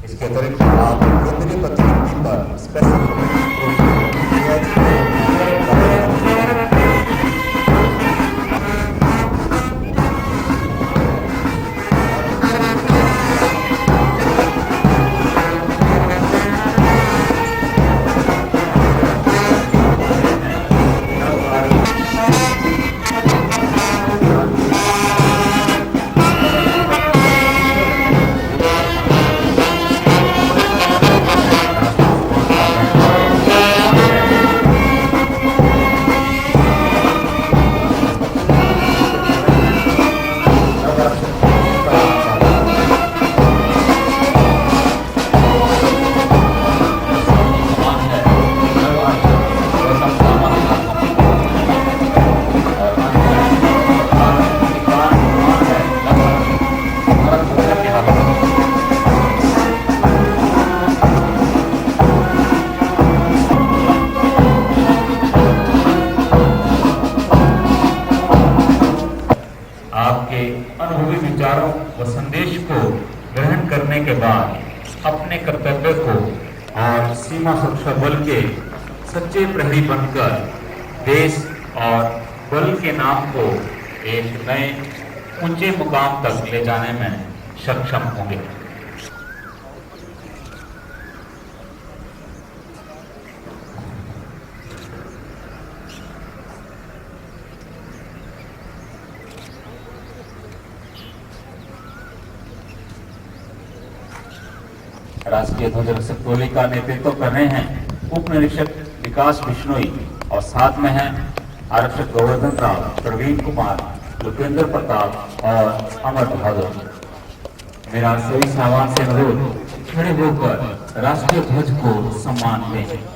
इसके अतिरिक्त आप केंद्रीय प्रतिनिधि पर आपके अनुभवी विचारों व संदेश को ग्रहण करने के बाद अपने कर्तव्य को और सीमा सुरक्षा बल के सच्चे प्रहरी बनकर देश और बल के नाम को एक नए ऊंचे मुकाम तक ले जाने में सक्षम होंगे। राष्ट्रीय ध्वज रक्षक टोली का नेतृत्व कर रहे हैं उप निरीक्षक विकास बिश्नोई और साथ में हैं आरक्षक गोवर्धन राव, प्रवीण कुमार, लोकेंद्र प्रताप और अमर बहादुर। मेरा सभी सामान से अनुरोध खड़े होकर राष्ट्रीय ध्वज को सम्मान दें।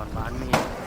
और बाद में ये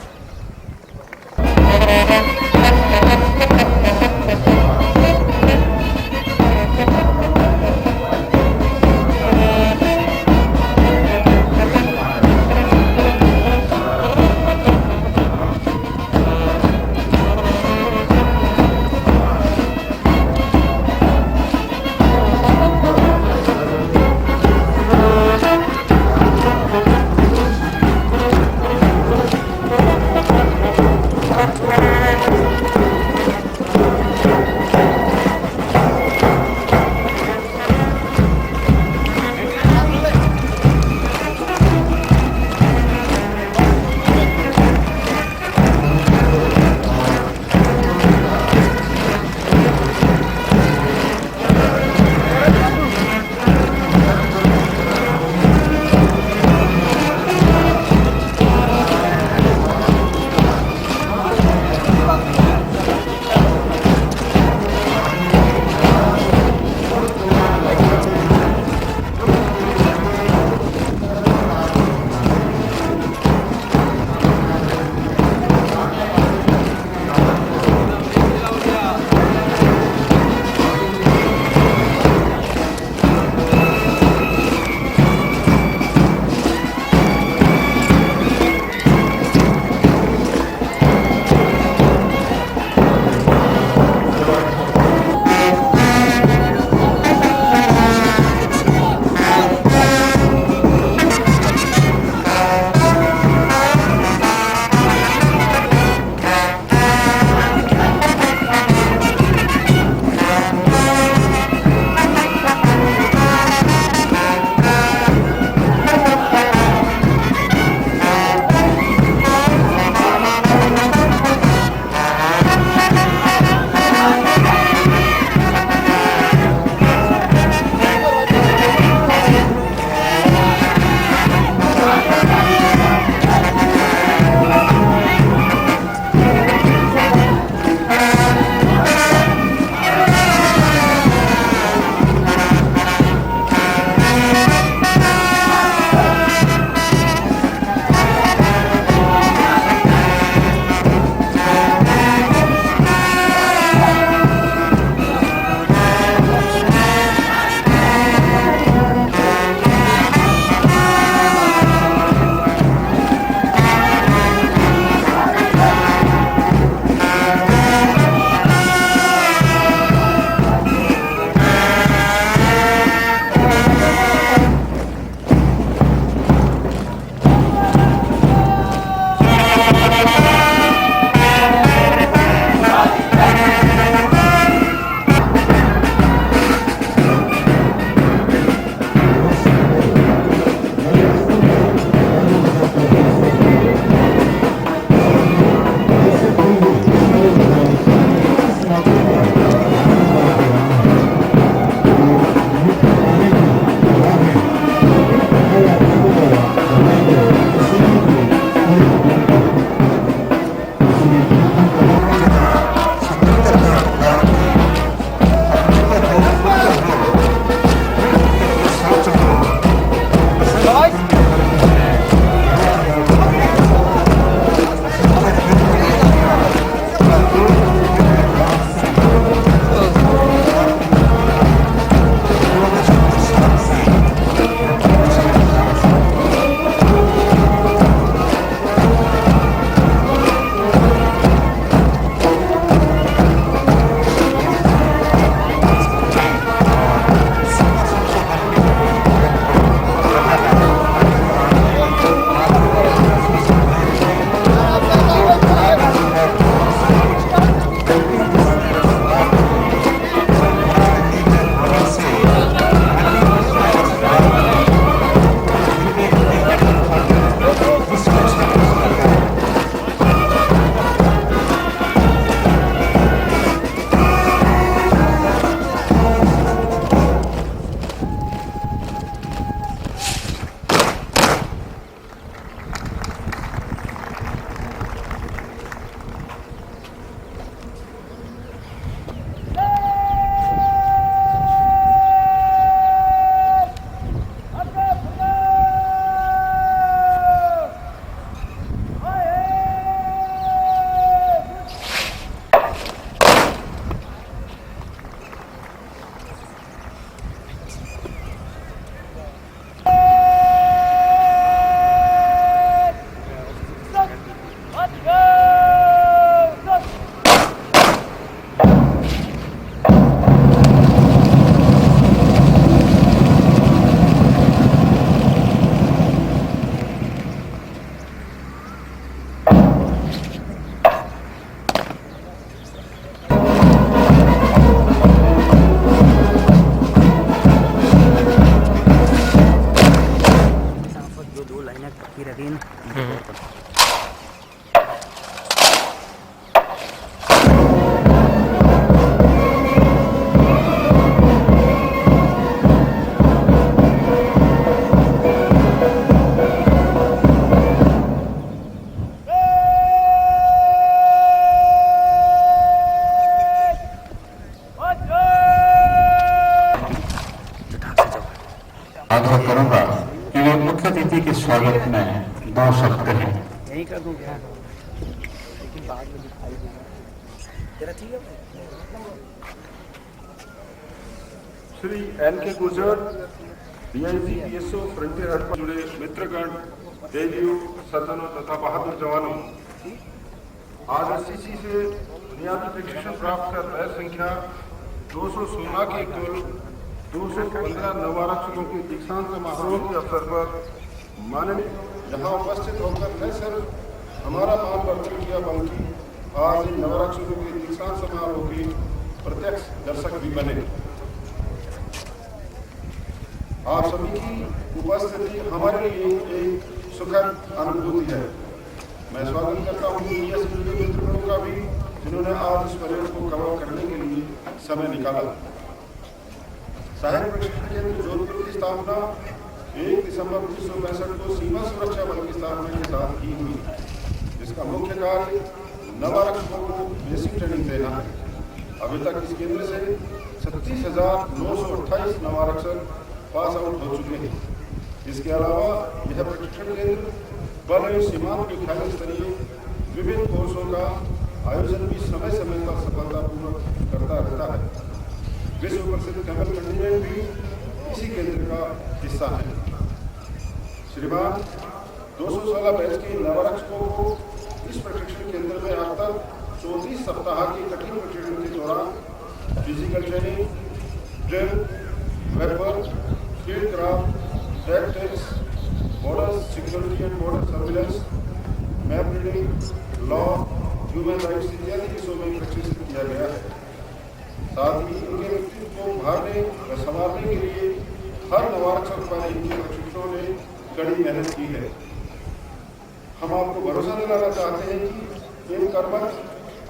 आग्रह करूंगा कि वे मुख्य अतिथि के स्वागत में 2 शब्द कहें। यही कर दूं क्या? लेकिन बाद में दिखाई देगा तेरा। ठीक है Shri NK. Gurjar, DIG PSO, frontier हट पर जुड़े मित्रगण, देवियों, सज्जनों तथा बहादुर जवानों, आज एससीसी से बुनियादी प्रशिक्षण प्राप्त कर बैच संख्या 216 के कुल 215 नवारक्षकों के दीक्षांत समारोह के अवसर पर माननीय यहाँ उपस्थित होकर न सिर्फ हमारा मान वर्धन किया बल्कि आज इन नवरक्षकों के दीक्षांत समारोह के प्रत्यक्ष दर्शक भी बने। आप सभी की उपस्थिति हमारे लिए एक सुखद अनुभूति है। मैं स्वागत करता हूँ मीडिया से जुड़े मित्रों का भी, जिन्होंने आज इस परेड को कवर करने के लिए समय निकाला। सहायक प्रशिक्षण केंद्र जोधपुर की स्थापना 1 दिसंबर 1965 को सीमा सुरक्षा बल की स्थापना के साथ की हुई, जिसका मुख्य कार्य नवारक्षकों को बेसिक ट्रेनिंग देना है। अभी तक इस केंद्र से 36,928 नवारक्षक पास आउट हो चुके हैं। इसके अलावा यह प्रशिक्षण केंद्र बल एवं सीमांत मुख्यालय स्तरीय विभिन्न कोर्सों का आयोजन भी समय समय पर सफलतापूर्वक करता रहता है। विश्व प्रसिद्ध कैमल कंटिनेंट भी इसी केंद्र का हिस्सा है। श्रीमान 216 बैच के नवरक्षकों को इस प्रशिक्षण केंद्र में अब तक 34 सप्ताह की कठिन प्रशिक्षण के दौरान physical training, drill, vapour, field craft, tactics, border security and border surveillance, map reading, law, human rights इत्यादि विषयों में प्रशिक्षित किया गया है। साथ ही इनके व्यक्तित्व को उभारने व संवारने के लिए हर नवारक्षक पर इनके प्रशिक्षकों ने कड़ी मेहनत की है। हम आपको भरोसा दिलाना चाहते हैं कि इन कर्मठ,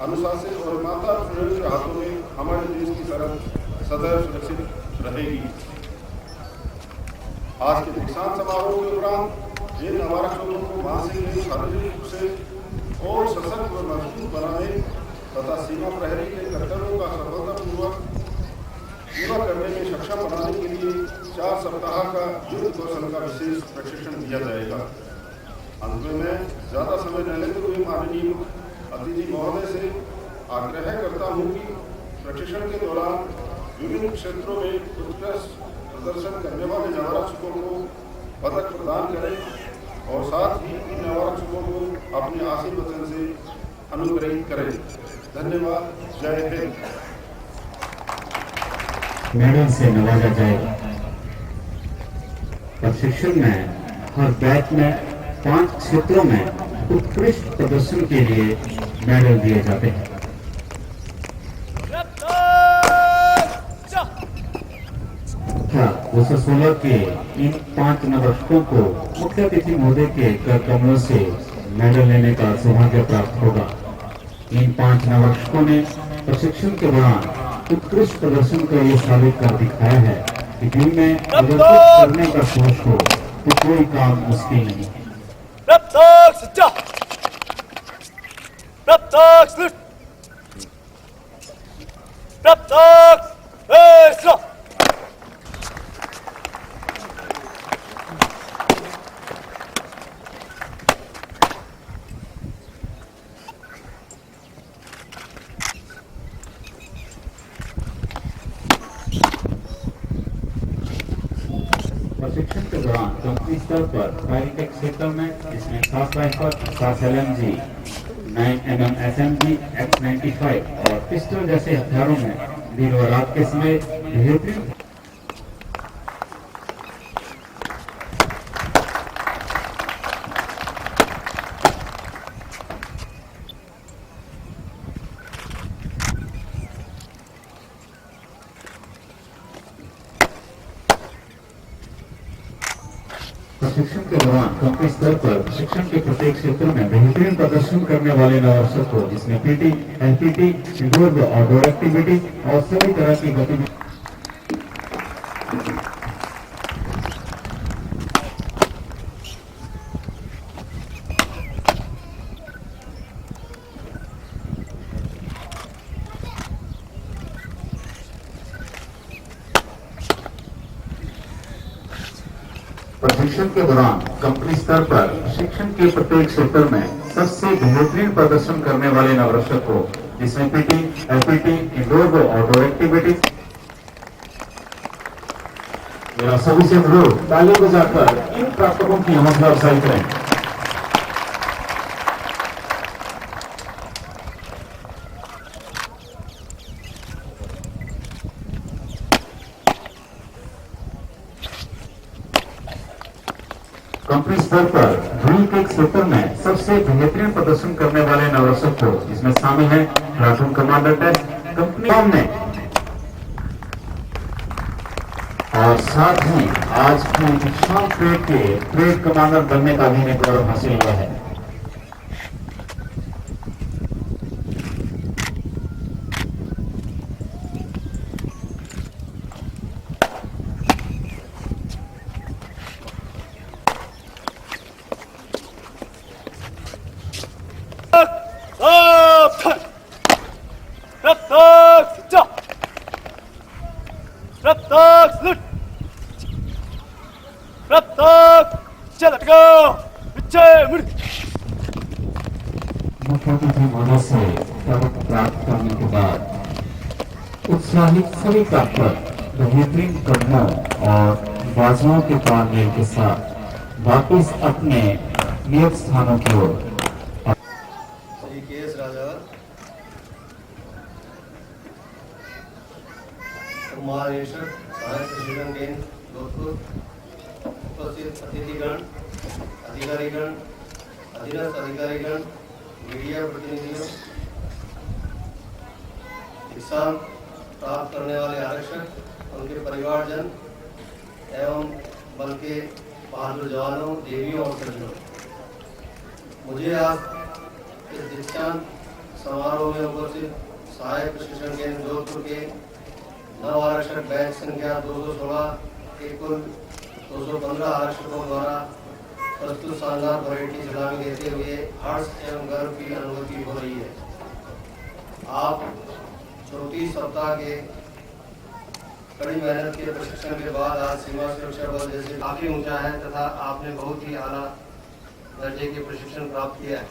अनुशासित और माता के हाथों में हमारे देश की सरहद सदैव सुरक्षित रहेगी। आज के दीक्षांत समारोह के उपरांत इन नवारक्षकों को मानसिक शारीरिक रूप से और सशक्त व मजबूत बनाने तथा सीमा प्रहरी के कर्तव्यों का सफलतापूर्वक पूरा करने में सक्षम बनाने के लिए 4 सप्ताह का युद्ध कौशल का विशेष प्रशिक्षण दिया जाएगा। अंत में मैं ज्यादा समय न लेते हुए माननीय अतिथि महोदय से आग्रह करता हूँ कि प्रशिक्षण के दौरान विभिन्न क्षेत्रों में उत्कृष्ट प्रदर्शन करने वाले नवारक्षकों को पदक प्रदान करें और साथ ही इन नवारक्षकों को अपने आशीर्वचन से अनुग्रहित करें। धन्यवाद। जय हिंद। मेडल से नवाजा जाएगा। प्रशिक्षण में हर बैच में 5 क्षेत्रों में उत्कृष्ट प्रदर्शन के लिए मेडल दिए जाते हैं। था 216 के इन 5 नवरक्षकों को मुख्य अतिथि महोदय के कर कमलों से मेडल लेने का सौभाग्य प्राप्त होगा। इन 5 नवरक्षकों ने प्रशिक्षण के दौरान उत्कृष्ट प्रदर्शन कर ये साबित कर दिखाया है कि टीम में प्रदर्शित करने का सोच हो तो कोई काम मुश्किल नहीं है। प्रशिक्षण के दौरान कंपनी स्तर पर फायरिंग टेक क्षेत्र में इसमें 7 rifle, 7 LMG, 9 mm SMG, X95 और पिस्टल जैसे हथियारों में दिन और रात के समय बेहतरीन प्रशिक्षण के दौरान कंपनी स्तर पर प्रशिक्षण के प्रत्येक क्षेत्र में बेहतरीन प्रदर्शन करने वाले नवरक्षक को जिसमें पीटी, एलपीटी, इंडोर और आउटडोर एक्टिविटी और सभी तरह की गतिविधि प्रशिक्षण के दौरान कंपनी स्तर पर शिक्षण के प्रत्येक क्षेत्र में सबसे बेहतरीन प्रदर्शन करने वाले नवरक्षक को, जिसमें पीटी, एलपीटी, इंडोर व आउटडोर एक्टिविटीज। मेरा सभी से अनुरोध ताली बजाकर इन प्रापकों की हौसला अफजाई करें। कंपनी स्तर पर ड्रिल के क्षेत्र में सबसे बेहतरीन प्रदर्शन करने वाले नवरक्षक को, जिसमें शामिल है प्लाटून कमांडर टेस्ट कंपनी में, और साथ ही आज की दीक्षांत परेड के परेड कमांडर बनने का भी इन्हें गौरव हासिल हुआ है। मुख्यातिथि महोदय से पदक प्राप्त करने के बाद उत्साहित सभी प्राप्त बेहतरीन कदमों और बाजुओं के तालमेल के साथ वापस अपने नियत स्थानों की ओर। श्री के.एस. राजावत, महानिरीक्षक सहायक प्रशिक्षण केंद्र जोधपुर, उपस्थित अतिथिगण, अधिकारीगण, अधीनस्थ अधिकारीगण, मीडिया प्रतिनिधियों, शिक्षा प्राप्त करने वाले आरक्षक, उनके परिवारजन एवं बल के बहादुर जवानों, देवियों और सज्जनों, मुझे आज इस दीक्षांत समारोह में उपस्थित सहायक प्रशिक्षण केंद्र जोधपुर के नव आरक्षक बैच संख्या 216 के कुल 215 आरक्षकों द्वारा प्रस्तुत शानदार परेड की सलामी देते हुए हर्ष एवं गर्व की अनुभूति हो रही है। आप 34 सप्ताह के कड़ी मेहनत के प्रशिक्षण के बाद आज सीमा सुरक्षा बल जैसे काफी ऊंचा है तथा आपने बहुत ही आला दर्जे के प्रशिक्षण प्राप्त किया है।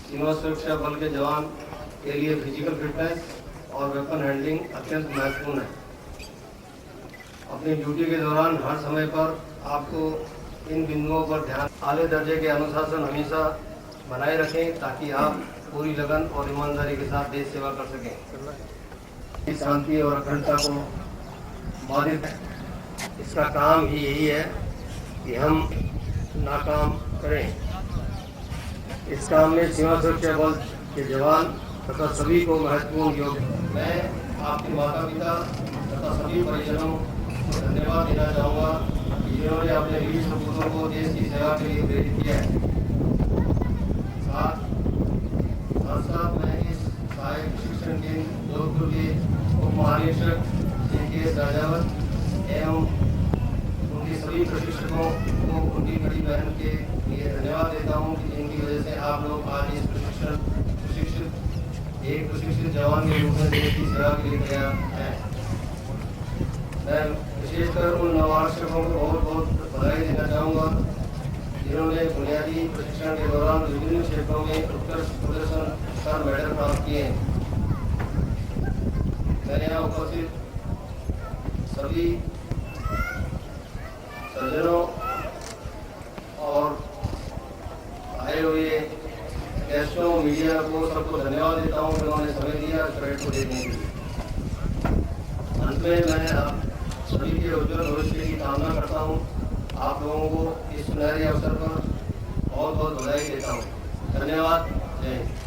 सीमा सुरक्षा बल के जवान के लिए फिजिकल फिटनेस और वेपन हैंडलिंग अत्यंत महत्वपूर्ण है। अपनी ड्यूटी के दौरान हर समय पर आपको इन बिंदुओं पर ध्यान, आले दर्जे के अनुशासन हमेशा बनाए रखें ताकि आप पूरी लगन और ईमानदारी के साथ देश सेवा कर सकें। शांति और अखंडता को बाधित, इसका काम ही यही है कि हम नाकाम करें। इस काम में सीमा सुरक्षा बल के जवान तथा सभी को महत्वपूर्ण योगदान। मैं आपके माता पिता तथा सभी परिजनों को धन्यवाद देना चाहूँगा जिन्होंने अपने वीर सपूतों को देश की सेवा के लिए प्रेरित किया है। साथ मैं इस सहायक प्रशिक्षण केंद्र जोधपुर के उप महानिरीक्षक श्री के.एस. राजावत एवं उनके सभी प्रशिक्षकों को उनकी कड़ी मेहनत के लिए धन्यवाद देता हूँ कि जिनकी वजह से आप लोग आज इस प्रशिक्षित जवान के रूप में देश की सेवा के लिए तैयार हैं। मैं विशेषकर उन नवारक्षकों को बहुत बहुत बधाई देना चाहूँगा जिन्होंने बुनियादी प्रशिक्षण के दौरान विभिन्न क्षेत्रों में उत्कृष्ट प्रदर्शन कर मेडल प्राप्त किए हैं। मैंने यहाँ उपस्थित सभी सज्जनों और आए हुए गेस्टों, मीडिया को सबको धन्यवाद देता हूँ कि उन्होंने समय दिया परेड को देखने के लिए। अंत में मैं आप सभी के उज्जवल भविष्य की कामना करता हूँ। आप लोगों को इस सुनहरे अवसर पर बहुत बहुत बधाई देता हूँ। धन्यवाद। जय हिंद।